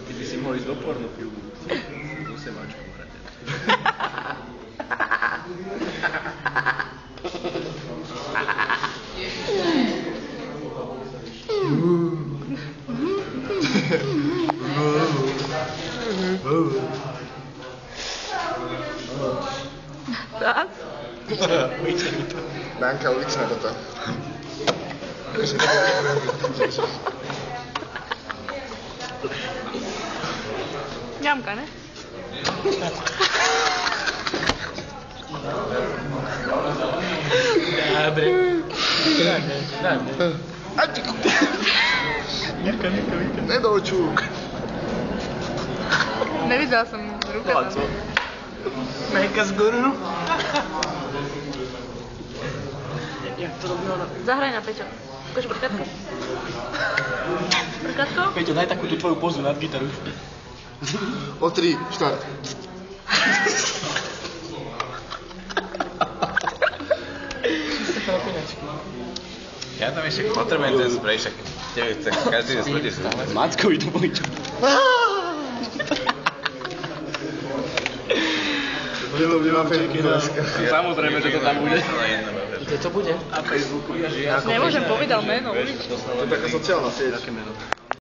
Ty by si mohol ísť do pornofilmu. Do semáčku, brate. Tak? Danka, uličná toto. Ňamka, ne? Dobre. Mirka. Nedočúk. Nevidela som ruka No a co? tam. Meka z guru. Jak to robí ona? Zahraj na Peťo. Ukáž prkátko. Prkátko? Peťo, daj takú tú tvoju pozu nad gitaru. O 3, štart. Ja tam ešte potrebujem ten sprej, však tebe chce každý deň smrti si. Mackovi to boli čo? Ľubí ma Facebooku dneska. Samozrejme, že to tam bude. Kde to bude? A Facebooku. Nemôžem povedať meno, ulič. To je taká sociálna sieť. Aké meno?